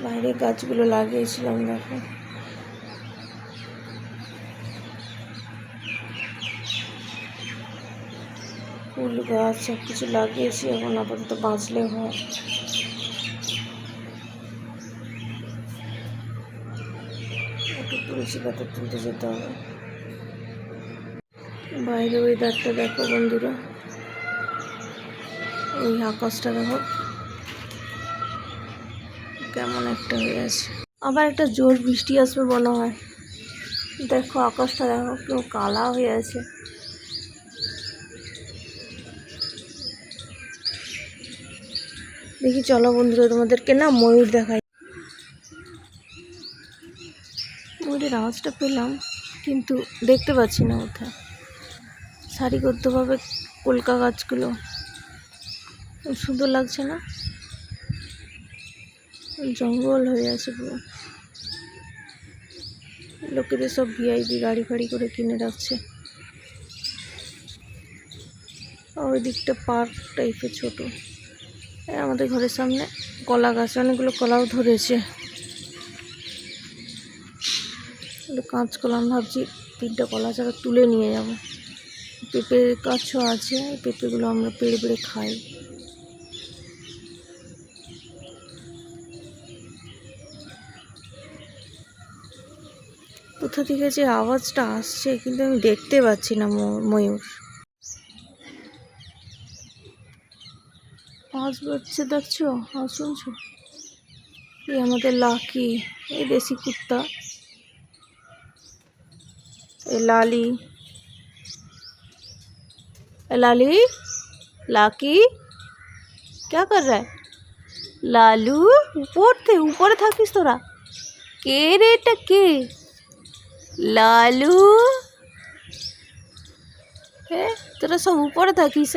বাইরে গাছগুলো লাগিয়েছিলাম, দেখো ফুল গাছ সব কিছু লাগিয়েছি। এখন আপাতত বাঁচলে হয়। একটু তুলসী পাতা তুলতে যেতে হবে। বাইরে ওয়েদারটা দেখো বন্ধুরা, ওই আকাশটা দেখো কেমন একটা হয়ে আছে। আবার একটা জোর বৃষ্টি আসবে মনে হয়। দেখো আকাশটা দেখো কেউ কালা হয়ে আছে। দেখি চলো বন্ধুরা, তোমাদেরকে না ময়ূর দেখাই। ময়ূরের আওয়াজটা পেলাম কিন্তু দেখতে পাচ্ছি না কোথায়। সারিবদ্ধভাবে কলকা গাছগুলো খুব সুন্দর লাগছে না? জঙ্গল হয়ে আছে পুরো। লোকেদের সব ভিআইপি গাড়ি ফাড়ি করে কিনে রাখছে। ওই দিকটা পার্ক টাইপের ছোট। আমাদের ঘরের সামনে কলা গাছ, অনেকগুলো কলাও ধরেছে। কাঁচকলা আমি ভাবছি 3টা কলা চারা তুলে নিয়ে যাব। পেঁপে গাছও আছে, পেঁপেগুলো আমরা পেড়ে পেড়ে খাই। কোথা থেকে যে আওয়াজটা আসছে কিন্তু আমি দেখতে পাচ্ছি না ময়ূর। আওয়াজ হচ্ছে, দেখছো? আওয়াজ শুনছো? এই আমাদের লাকি, এই দেশি কুত্তা, এই লালি। लाली, लाकी क्या कर रहा है? लालू ऊपर থাকিস তোরা? কে রে এটা কে? লালু, হ্যাঁ তোরা সব উপরে থাকিস?